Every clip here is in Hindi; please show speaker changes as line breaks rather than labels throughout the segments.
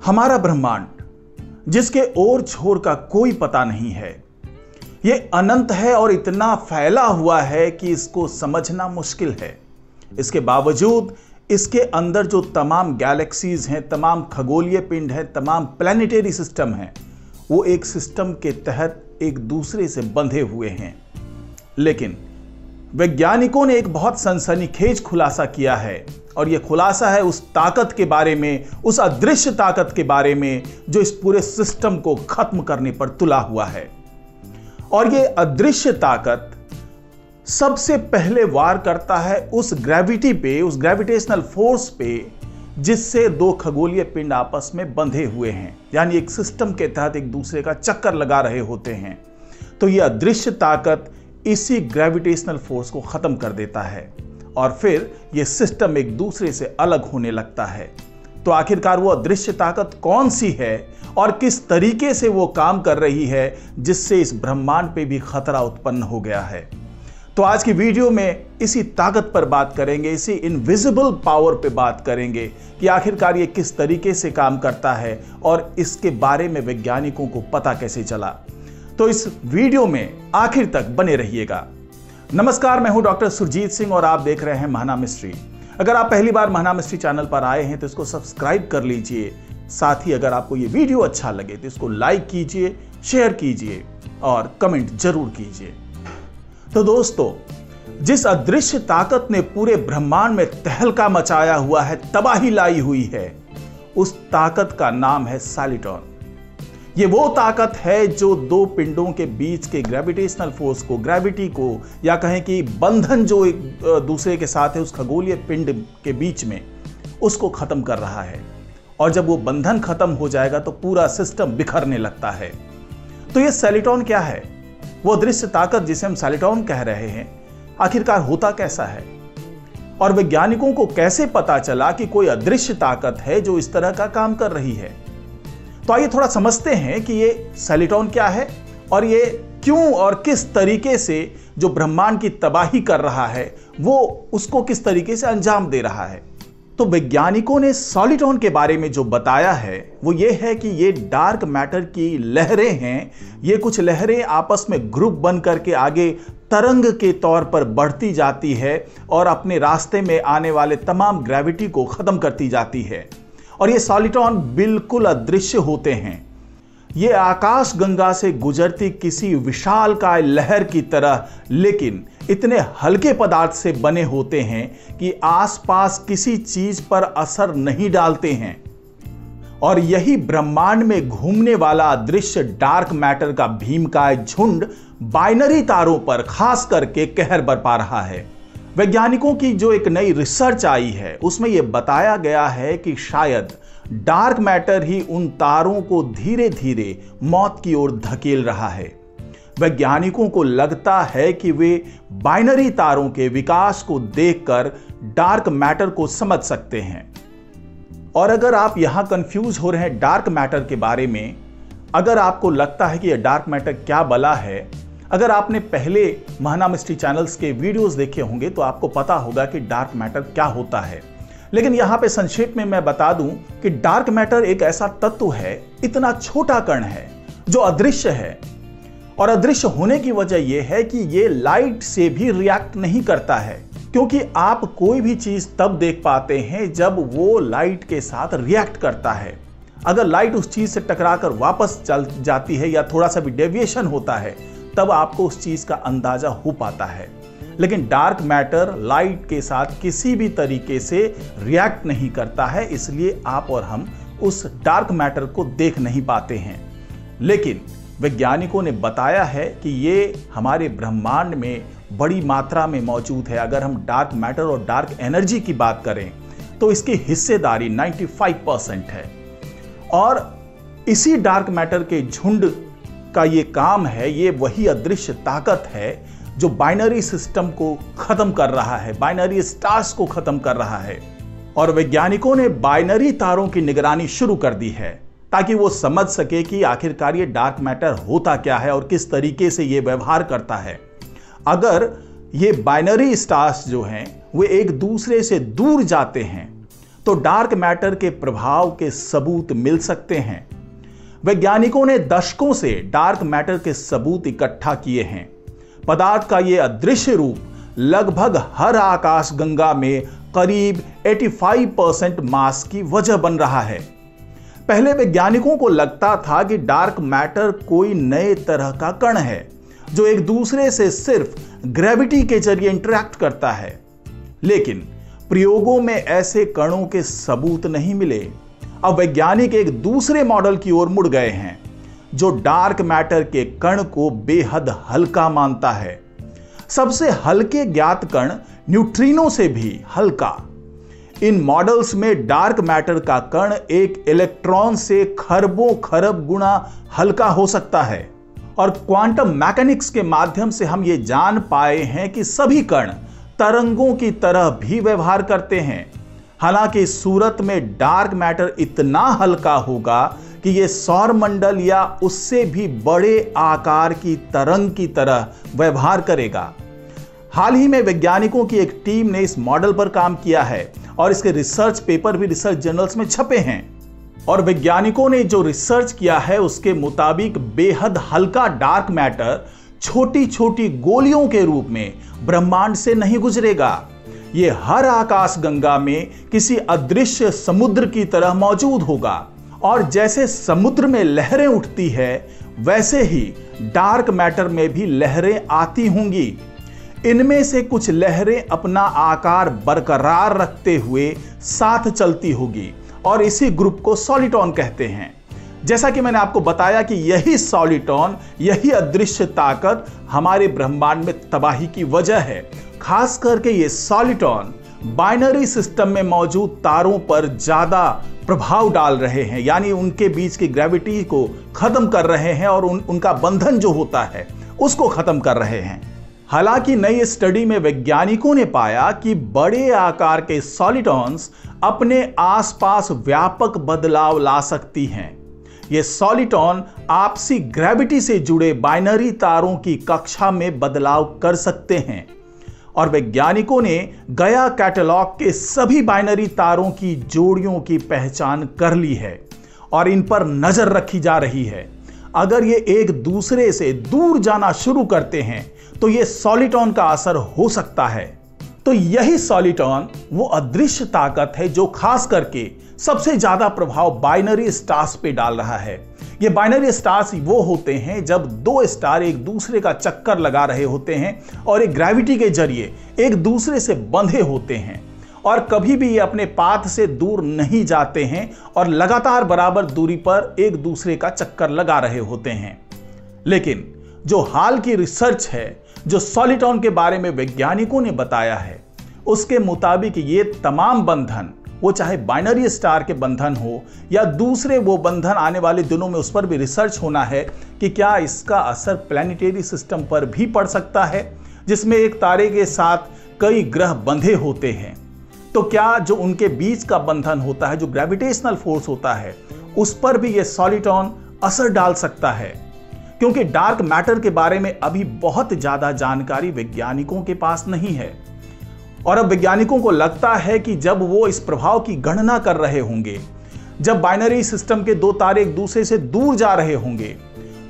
हमारा ब्रह्मांड जिसके ओर छोर का कोई पता नहीं है, ये अनंत है और इतना फैला हुआ है कि इसको समझना मुश्किल है। इसके बावजूद इसके अंदर जो तमाम गैलेक्सीज हैं, तमाम खगोलीय पिंड हैं, तमाम प्लैनेटरी सिस्टम हैं, वो एक सिस्टम के तहत एक दूसरे से बंधे हुए हैं। लेकिन वैज्ञानिकों ने एक बहुत सनसनीखेज खुलासा किया है, और यह खुलासा है उस ताकत के बारे में, उस अदृश्य ताकत के बारे में जो इस पूरे सिस्टम को खत्म करने पर तुला हुआ है। और यह अदृश्य ताकत सबसे पहले वार करता है उस ग्रेविटी पे, उस ग्रेविटेशनल फोर्स पे, जिससे दो खगोलीय पिंड आपस में बंधे हुए हैं, यानी एक सिस्टम के तहत एक दूसरे का चक्कर लगा रहे होते हैं। तो यह अदृश्य ताकत इसी ग्रेविटेशनल फोर्स को खत्म कर देता है और फिर यह सिस्टम एक दूसरे से अलग होने लगता है। तो आखिरकार वो अदृश्य ताकत कौन सी है और किस तरीके से वो काम कर रही है जिससे इस ब्रह्मांड पे भी खतरा उत्पन्न हो गया है। तो आज की वीडियो में इसी ताकत पर बात करेंगे, इसी इनविजिबल पावर पे बात करेंगे कि आखिरकार ये किस तरीके से काम करता है और इसके बारे में वैज्ञानिकों को पता कैसे चला। तो इस वीडियो में आखिर तक बने रहिएगा। नमस्कार, मैं हूं डॉक्टर सुरजीत सिंह और आप देख रहे हैं महाना मिस्ट्री। अगर आप पहली बार महाना मिस्ट्री चैनल पर आए हैं तो इसको सब्सक्राइब कर लीजिए। साथ ही अगर आपको ये वीडियो अच्छा लगे तो इसको लाइक कीजिए, शेयर कीजिए और कमेंट जरूर कीजिए। तो दोस्तों, जिस अदृश्य ताकत ने पूरे ब्रह्मांड में तहलका मचाया हुआ है, तबाही लाई हुई है, उस ताकत का नाम है सॉलिटॉन। ये वो ताकत है जो दो पिंडों के बीच के ग्रेविटेशनल फोर्स को, ग्रेविटी को, या कहें कि बंधन जो एक दूसरे के साथ है उस खगोलीय पिंड के बीच में, उसको खत्म कर रहा है। और जब वो बंधन खत्म हो जाएगा तो पूरा सिस्टम बिखरने लगता है। तो ये सॉलिटॉन क्या है? वो अदृश्य ताकत जिसे हम सॉलिटॉन कह रहे हैं, आखिरकार होता कैसा है और वैज्ञानिकों को कैसे पता चला कि कोई अदृश्य ताकत है जो इस तरह का काम कर रही है? तो आइए थोड़ा समझते हैं कि ये सॉलिटॉन क्या है और ये क्यों और किस तरीके से जो ब्रह्मांड की तबाही कर रहा है वो उसको किस तरीके से अंजाम दे रहा है। तो वैज्ञानिकों ने सॉलिटॉन के बारे में जो बताया है वो ये है कि ये डार्क मैटर की लहरें हैं। ये कुछ लहरें आपस में ग्रुप बन करके आगे तरंग के तौर पर बढ़ती जाती है और अपने रास्ते में आने वाले तमाम ग्रेविटी को खत्म करती जाती है। और ये सॉलिटॉन बिल्कुल अदृश्य होते हैं। ये आकाश गंगा से गुजरती किसी विशालकाय लहर की तरह, लेकिन इतने हल्के पदार्थ से बने होते हैं कि आसपास किसी चीज पर असर नहीं डालते हैं। और यही ब्रह्मांड में घूमने वाला अदृश्य डार्क मैटर का भीमकाय झुंड बाइनरी तारों पर खास करके कहर बरपा रहा है। वैज्ञानिकों की जो एक नई रिसर्च आई है उसमें यह बताया गया है कि शायद डार्क मैटर ही उन तारों को धीरे धीरे मौत की ओर धकेल रहा है। वैज्ञानिकों को लगता है कि वे बाइनरी तारों के विकास को देखकर डार्क मैटर को समझ सकते हैं। और अगर आप यहां कंफ्यूज हो रहे हैं डार्क मैटर के बारे में, अगर आपको लगता है कि यह डार्क मैटर क्या बला है, अगर आपने पहले महाना मिस्ट्री चैनल्स के वीडियोस देखे होंगे तो आपको पता होगा कि डार्क मैटर क्या होता है। लेकिन यहां पे संक्षेप में मैं बता दूं कि डार्क मैटर एक ऐसा तत्व है, इतना छोटा कण है जो अदृश्य है। और अदृश्य होने की वजह यह है कि यह लाइट से भी रिएक्ट नहीं करता है, क्योंकि आप कोई भी चीज तब देख पाते हैं जब वो लाइट के साथ रिएक्ट करता है। अगर लाइट उस चीज से टकराकर वापस चल जाती है या थोड़ा सा भी डेविएशन होता है, तब आपको उस चीज का अंदाजा हो पाता है। लेकिन डार्क मैटर लाइट के साथ किसी भी तरीके से रिएक्ट नहीं करता है, इसलिए आप और हम उस डार्क मैटर को देख नहीं पाते हैं। लेकिन वैज्ञानिकों ने बताया है कि ये हमारे ब्रह्मांड में बड़ी मात्रा में मौजूद है। अगर हम डार्क मैटर और डार्क एनर्जी की बात करें तो इसकी हिस्सेदारी 95% है। और इसी डार्क मैटर के झुंड का ये काम है, ये वही अदृश्य ताकत है जो बाइनरी सिस्टम को खत्म कर रहा है, बाइनरी स्टार्स को खत्म कर रहा है। और वैज्ञानिकों ने बाइनरी तारों की निगरानी शुरू कर दी है ताकि वो समझ सके कि आखिरकार ये डार्क मैटर होता क्या है और किस तरीके से ये व्यवहार करता है। अगर ये बाइनरी स्टार्स जो हैं वे एक दूसरे से दूर जाते हैं तो डार्क मैटर के प्रभाव के सबूत मिल सकते हैं। वैज्ञानिकों ने दशकों से डार्क मैटर के सबूत इकट्ठा किए हैं। पदार्थ का यह अदृश्य रूप लगभग हर आकाशगंगा में करीब 85% मास की वजह बन रहा है। पहले वैज्ञानिकों को लगता था कि डार्क मैटर कोई नए तरह का कण है जो एक दूसरे से सिर्फ ग्रेविटी के जरिए इंटरैक्ट करता है, लेकिन प्रयोगों में ऐसे कणों के सबूत नहीं मिले। अब वैज्ञानिक एक दूसरे मॉडल की ओर मुड़ गए हैं जो डार्क मैटर के कण को बेहद हल्का मानता है। सबसे हल्के ज्ञात कण न्यूट्रिनो से भी हल्का। इन मॉडल्स में डार्क मैटर का कण एक इलेक्ट्रॉन से खरबों खरब गुना हल्का हो सकता है और क्वांटम मैकेनिक्स के माध्यम से हम ये जान पाए हैं कि सभी कण तरंगों की तरह भी व्यवहार करते हैं। हालांकि इस सूरत में डार्क मैटर इतना हल्का होगा कि यह सौरमंडल या उससे भी बड़े आकार की तरंग की तरह व्यवहार करेगा। हाल ही में वैज्ञानिकों की एक टीम ने इस मॉडल पर काम किया है और इसके रिसर्च पेपर भी रिसर्च जर्नल्स में छपे हैं। और वैज्ञानिकों ने जो रिसर्च किया है उसके मुताबिक बेहद हल्का डार्क मैटर छोटी छोटी गोलियों के रूप में ब्रह्मांड से नहीं गुजरेगा। यह हर आकाशगंगा में किसी अदृश्य समुद्र की तरह मौजूद होगा और जैसे समुद्र में लहरें उठती है वैसे ही डार्क मैटर में भी लहरें आती होंगी। इनमें से कुछ लहरें अपना आकार बरकरार रखते हुए साथ चलती होगी और इसी ग्रुप को सॉलिटॉन कहते हैं। जैसा कि मैंने आपको बताया कि यही सॉलिटॉन, यही अदृश्य ताकत हमारे ब्रह्मांड में तबाही की वजह है। खास करके ये सॉलिटॉन बाइनरी सिस्टम में मौजूद तारों पर ज्यादा प्रभाव डाल रहे हैं, यानी उनके बीच की ग्रेविटी को खत्म कर रहे हैं और उनका बंधन जो होता है उसको खत्म कर रहे हैं। हालांकि नई स्टडी में वैज्ञानिकों ने पाया कि बड़े आकार के सॉलिटॉन्स अपने आसपास व्यापक बदलाव ला सकती हैं। ये सॉलिटॉन आपसी ग्रेविटी से जुड़े बाइनरी तारों की कक्षा में बदलाव कर सकते हैं और वैज्ञानिकों ने गया कैटलॉग के सभी बाइनरी तारों की जोड़ियों की पहचान कर ली है और इन पर नजर रखी जा रही है। अगर ये एक दूसरे से दूर जाना शुरू करते हैं तो ये सॉलिटॉन का असर हो सकता है। तो यही सॉलिटॉन वो अदृश्य ताकत है जो खास करके सबसे ज्यादा प्रभाव बाइनरी स्टार्स पे डाल रहा है। ये बाइनरी स्टार्स वो होते हैं जब दो स्टार एक दूसरे का चक्कर लगा रहे होते हैं और एक ग्रेविटी के जरिए एक दूसरे से बंधे होते हैं और कभी भी ये अपने पाथ से दूर नहीं जाते हैं और लगातार बराबर दूरी पर एक दूसरे का चक्कर लगा रहे होते हैं। लेकिन जो हाल की रिसर्च है, जो सॉलिटॉन के बारे में वैज्ञानिकों ने बताया है, उसके मुताबिक ये तमाम बंधन, वो चाहे बाइनरी स्टार के बंधन हो या दूसरे वो बंधन आने वाले दिनों में उस पर भी रिसर्च होना है कि क्या इसका असर प्लैनेटरी सिस्टम पर भी पड़ सकता है, जिसमें एक तारे के साथ कई ग्रह बंधे होते हैं। तो क्या जो उनके बीच का बंधन होता है, जो ग्रेविटेशनल फोर्स होता है, उस पर भी ये सॉलिटॉन असर डाल सकता है? क्योंकि डार्क मैटर के बारे में अभी बहुत ज्यादा जानकारी वैज्ञानिकों के पास नहीं है और अब वैज्ञानिकों को लगता है कि जब वो इस प्रभाव की गणना कर रहे होंगे, जब बाइनरी सिस्टम के दो तारे एक दूसरे से दूर जा रहे होंगे,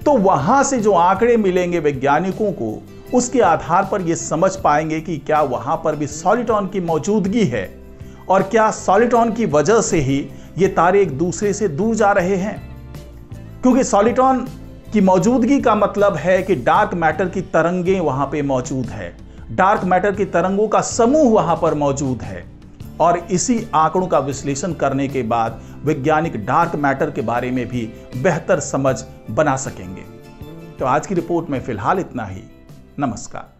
तो वहां से जो आंकड़े मिलेंगे वैज्ञानिकों को, उसके आधार पर ये समझ पाएंगे कि क्या वहां पर भी सॉलिटॉन की मौजूदगी है और क्या सॉलिटॉन की वजह से ही ये तारे एक दूसरे से दूर जा रहे हैं। क्योंकि सॉलिटॉन की मौजूदगी का मतलब है कि डार्क मैटर की तरंगें वहां पे मौजूद है, डार्क मैटर की तरंगों का समूह वहां पर मौजूद है और इसी आंकड़ों का विश्लेषण करने के बाद वैज्ञानिक डार्क मैटर के बारे में भी बेहतर समझ बना सकेंगे। तो आज की रिपोर्ट में फिलहाल इतना ही। नमस्कार।